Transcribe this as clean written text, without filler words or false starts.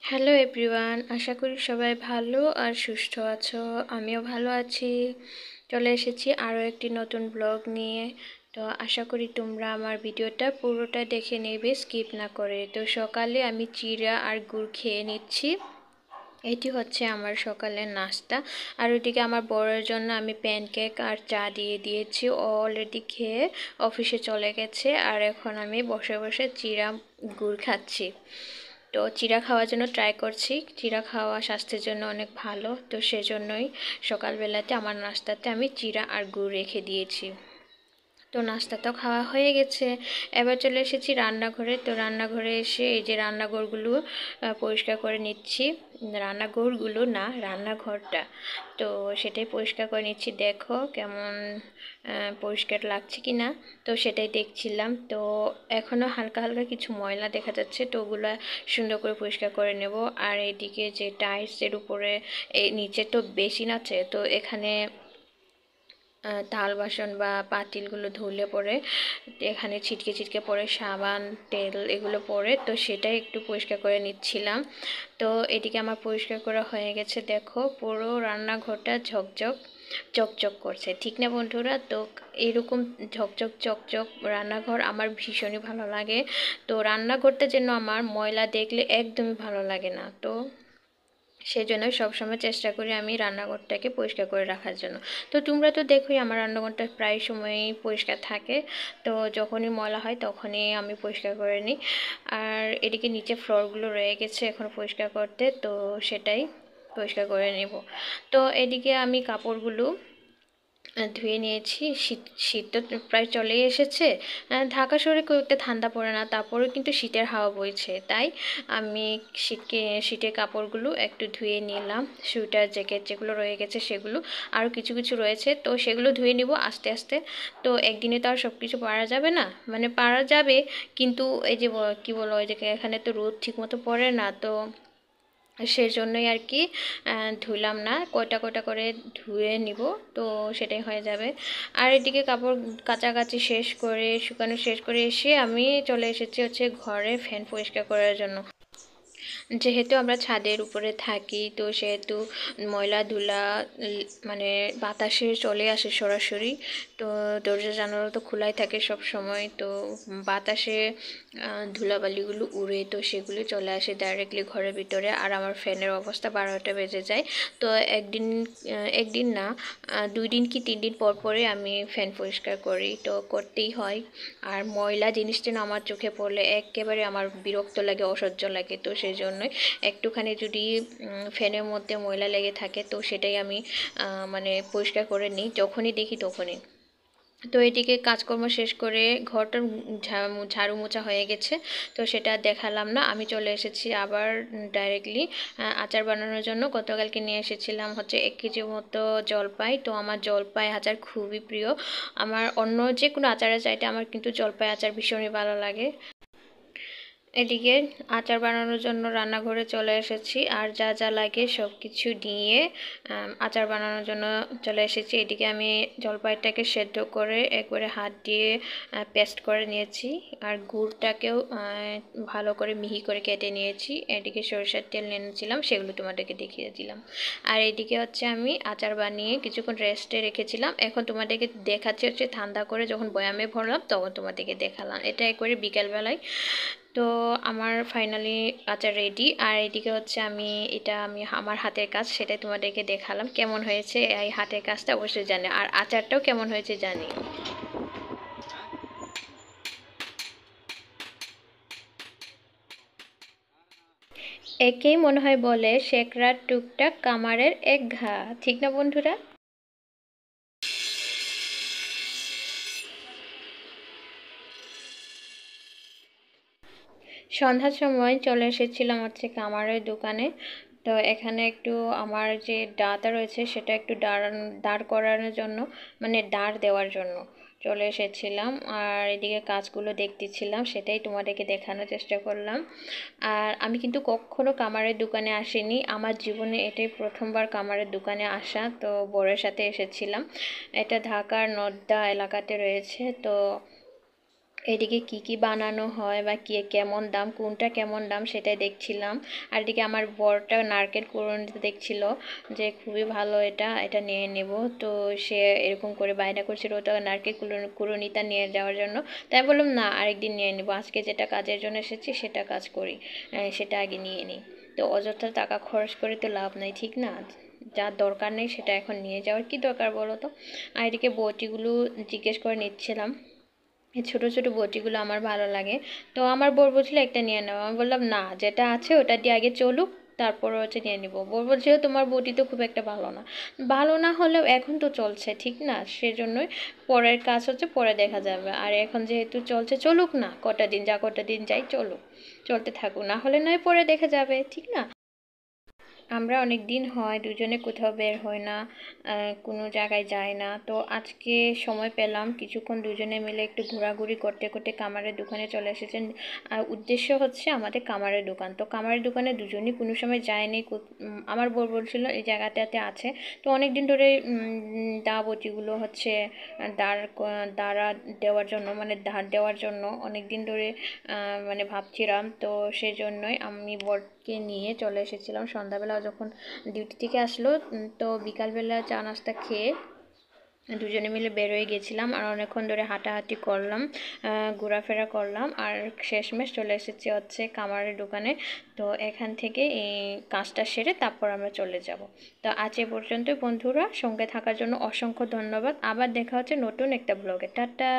Hello everyone, আশা করি সবাই ভালো আর সুস্থ আছো। আমিও ভালো আছি। চলে এসেছি আরও একটি নতুন ব্লগ নিয়ে। তো আশা করি তোমরা আমার ভিডিওটা পুরোটা দেখে নেবে, স্কিপ না করে। তো সকালে আমি চিড়া আর গুড় খেয়ে নিচ্ছি। এটি হচ্ছে আমার সকালের নাস্তা। আর ওইদিকে আমার বড়ের জন্য আমি প্যানকেক আর চা দিয়ে দিয়েছি। অলরেডি খেয়ে অফিসে চলে গেছে। আর এখন আমি বসে বসে চিড়া গুড় খাচ্ছি। তো চিড়া খাওয়ার জন্য ট্রাই করছি। চিড়া খাওয়া স্বাস্থ্যের জন্য অনেক ভালো, তো সেজন্যই সকালবেলাতে আমার নাস্তাতে আমি চিড়া আর গুড় রেখে দিয়েছি। তো নাস্তা তো খাওয়া হয়ে গেছে। এবার চলে এসেছি রান্নাঘরে। তো রান্নাঘরে এসে এই যে রান্নাঘরগুলো পরিষ্কার করে নিচ্ছি। রান্নাঘরগুলো না, রান্নাঘরটা। তো সেটাই পরিষ্কার করে নিচ্ছি। দেখো কেমন পরিষ্কার লাগছে কি না, তো সেটাই দেখছিলাম। তো এখনও হালকা হালকা কিছু ময়লা দেখা যাচ্ছে, তো ওগুলো সুন্দর করে পরিষ্কার করে নেব। আর এদিকে যে টাইলসের উপরে এই নিচে তো বেসিন আছে, তো এখানে থাল বাসন বা পাতিলগুলো ধুলে পরে এখানে ছিটকে ছিটকে পড়ে, সাবান তেল এগুলো পড়ে, তো সেটাই একটু পরিষ্কার করে নিচ্ছিলাম। তো এদিকে আমার পরিষ্কার করা হয়ে গেছে। দেখো পুরো রান্নাঘরটা ঝকঝক চকচক করছে, ঠিক না বন্ধুরা? তো এরকম ঝকঝক চকচক রান্নাঘর আমার ভীষণই ভালো লাগে। তো রান্নাঘরটা যেন আমার ময়লা দেখলে একদমই ভালো লাগে না। তো সেজন্য সবসময় চেষ্টা করি আমি রান্নাঘরটাকে পরিষ্কার করে রাখার জন্য। তো তোমরা তো দেখোই আমার রান্নাঘরটা প্রায় সময়ই পরিষ্কার থাকে। তো যখনই ময়লা হয় তখনই আমি পরিষ্কার করে নিই। আর এদিকে নিচে ফ্লোরগুলো রয়ে গেছে এখন পরিষ্কার করতে, তো সেটাই পরিষ্কার করে নেব। তো এদিকে আমি কাপড়গুলো ধুয়ে নিয়েছি। শীত শীত তো প্রায় চলেই এসেছে। ঢাকা শহরে খুব একটা ঠান্ডা পড়ে না, তারপরেও কিন্তু শীতের হাওয়া বইছে। তাই আমি শীতের কাপড়গুলো একটু ধুয়ে নিলাম। সোয়েটার জ্যাকেট যেগুলো রয়ে গেছে সেগুলো, আরও কিছু কিছু রয়েছে, তো সেগুলো ধুয়ে নিব আস্তে আস্তে। তো একদিনে তো আর সব কিছু পারা যাবে না, মানে পারা যাবে, কিন্তু এই যে কী বলো, ওই যে এখানে তো রোদ ঠিকমতো পড়ে না, তো সেজন্যই আর কি ধুলাম না, কয়টা কয়টা করে ধুয়ে নিব, তো সেটাই হয়ে যাবে। আর এদিকে কাপড় কাচাকাচি শেষ করে, শুকানো শেষ করে এসে আমি চলে এসেছি হচ্ছে ঘরে ফ্যান পরিষ্কার করার জন্য। যেহেতু আমরা ছাদের উপরে থাকি, তো সেহেতু ময়লা ধুলা মানে বাতাসে চলে আসে সরাসরি। তো দরজা জানালা তো খোলাই থাকে সব সময়, তো বাতাসে ধুলাবালিগুলো উড়ে, তো সেগুলি চলে আসে ডাইরেক্টলি ঘরের ভিতরে। আর আমার ফ্যানের অবস্থা 12টা বেজে যায়। তো একদিন না, 2 দিন কি 3 দিন পর পরে আমি ফ্যান পরিষ্কার করি, তো করতেই হয়। আর ময়লা জিনিসটা না আমার চোখে পড়লে একেবারে আমার বিরক্ত লাগে, অসহ্য লাগে। তো সেই জন্যই একটুখানি যদি ফ্যানের মধ্যে ময়লা লেগে থাকে, তো সেটাই আমি মানে পরিষ্কার করে নিই যখনই দেখি তখনই। তো এদিকে কাজকর্ম শেষ করে ঘরটা ঝাড়ু মোছা হয়ে গেছে, তো সেটা দেখালাম না। আমি চলে এসেছি আবার ডাইরেক্টলি আচার বানানোর জন্য। গতকালকে নিয়ে এসেছিলাম হচ্ছে 1 কেজি মতো জলপাই। তো আমার জলপাই আচার খুবই প্রিয়। আমার অন্য যে কোনো আচারের চাইতে আমার কিন্তু জলপাই আচার ভীষণই ভালো লাগে। এদিকে আচার বানানোর জন্য রান্নাঘরে চলে এসেছি, আর যা যা লাগে সব কিছু নিয়ে আচার বানানোর জন্য চলে এসেছি। এদিকে আমি জলপাইটাকে সেদ্ধ করে একবারে হাত দিয়ে পেস্ট করে নিয়েছি, আর গুড়টাকেও ভালো করে মিহি করে কেটে নিয়েছি। এদিকে সরষের তেল নিয়েছিলাম, সেগুলো তোমাদেরকে দেখিয়ে দিলাম। আর এদিকে হচ্ছে আমি আচার বানিয়ে কিছুক্ষণ রেস্টে রেখেছিলাম। এখন তোমাদেরকে দেখাচ্ছি হচ্ছে ঠান্ডা করে যখন বয়ামে ভরলাম তখন তোমাদেরকে দেখালাম। এটা একবারে বিকেলবেলায়। তো আমার ফাইনালি আচার রেডি। আর এদিকে হচ্ছে আমি আমার হাতের কাজ, সেটাই তোমাদেরকে দেখালাম। কেমন হয়েছে এই হাতের কাজটা অবশ্যই জানি, আর আচারটাও কেমন হয়েছে জানি। একেই মনে হয় বলে শেকড়ার টুকটাক কামারের এক ঘা, ঠিক না বন্ধুরা? সন্ধ্যার সময় চলে এসেছিলাম হচ্ছে কামারের দোকানে। তো এখানে একটু আমার যে ডাটা রয়েছে সেটা একটু দাঁড় করানোর জন্য, মানে দাঁড় দেওয়ার জন্য চলে এসেছিলাম। আর এদিকে কাজগুলো দেখতেছিলাম, সেটাই তোমাদেরকে দেখানোর চেষ্টা করলাম। আর আমি কিন্তু কখনো কামারের দোকানে আসিনি, আমার জীবনে এটাই প্রথমবার কামারের দোকানে আসা। তো বরের সাথে এসেছিলাম। এটা ঢাকার নদ্দা এলাকাতে রয়েছে। তো এদিকে কি বানানো হয় বা কেমন দাম, কোনটা কেমন দাম সেটাই দেখছিলাম। আর এদিকে আমার বরটা নারকেল কুড়ুনিতে দেখছিল যে খুবই ভালো, এটা নিয়ে নেব। তো সে এরকম করে বায়না করছিল ওটা নারকেল কুড়ুনিটা নিয়ে যাওয়ার জন্য। তাই বললাম না, আরেকদিন নিয়ে নেব, আজকে যেটা কাজের জন্য এসেছি সেটা কাজ করি, সেটা আগে নিয়ে নিই। তো অযথা টাকা খরচ করে তো লাভ নাই, ঠিক না? যার দরকার নেই সেটা এখন নিয়ে যাওয়ার কি দরকার বলো তো? আর এদিকে বটিগুলো জিজ্ঞেস করে নিচ্ছিলাম, এই ছোটো ছোটো বটিগুলো আমার ভালো লাগে। তো আমার বর বলছিল একটা নিয়ে নাও, আমি বললাম না, যেটা আছে ওটা দিয়ে আগে চলুক, তারপর হচ্ছে নিয়ে নিব। বর বলছিল তোমার বটি তো খুব একটা ভালো না। ভালো না হলেও এখন তো চলছে, ঠিক না? সেজন্যই পরের কাজ হচ্ছে পরে দেখা যাবে, আর এখন যেহেতু চলছে চলুক না, কটা দিন যাই, চলুক, চলতে থাকুক, না হলে নয় পরে দেখা যাবে, ঠিক না? আমরা অনেক দিন হয় দুজনে কোথাও বের হই না, কোনো জায়গায় যাই না। তো আজকে সময় পেলাম, কিছুক্ষণ দুজনে মিলে একটু ঘোরাঘুরি করতে করতে কামারের দোকানে চলে এসেছেন। আর উদ্দেশ্য হচ্ছে আমাদের কামারের দোকান। তো কামারের দোকানে দুজনই কোনো সময় যায়নি। আমার বর বলছিল এই জায়গাটাতে আছে। তো অনেক দিন ধরে দা বটিগুলো হচ্ছে দাঁড়া দেওয়ার জন্য, মানে ধার দেওয়ার জন্য অনেক দিন ধরে মানে ভাবছিলাম। তো সেজন্যই আমি বরকে নিয়ে চলে এসেছিলাম সন্ধ্যাবেলা যখন ডিউটি থেকে আসলো। তো বিকালবেলা চা নাস্তা খেয়ে দুজনে মিলে বেরোয় গেছিলাম, আর অনেকক্ষণ ধরে হাঁটাহাঁটি করলাম, ঘোরাফেরা করলাম, আর শেষমেশ চলে এসেছি হচ্ছে কামারের দোকানে। তো এখান থেকে এই কাজটা সেরে তারপর আমরা চলে যাব। তো আজ এ পর্যন্তই বন্ধুরা, সঙ্গে থাকার জন্য অসংখ্য ধন্যবাদ। আবার দেখা হচ্ছে নতুন একটা ব্লগে। টাটা।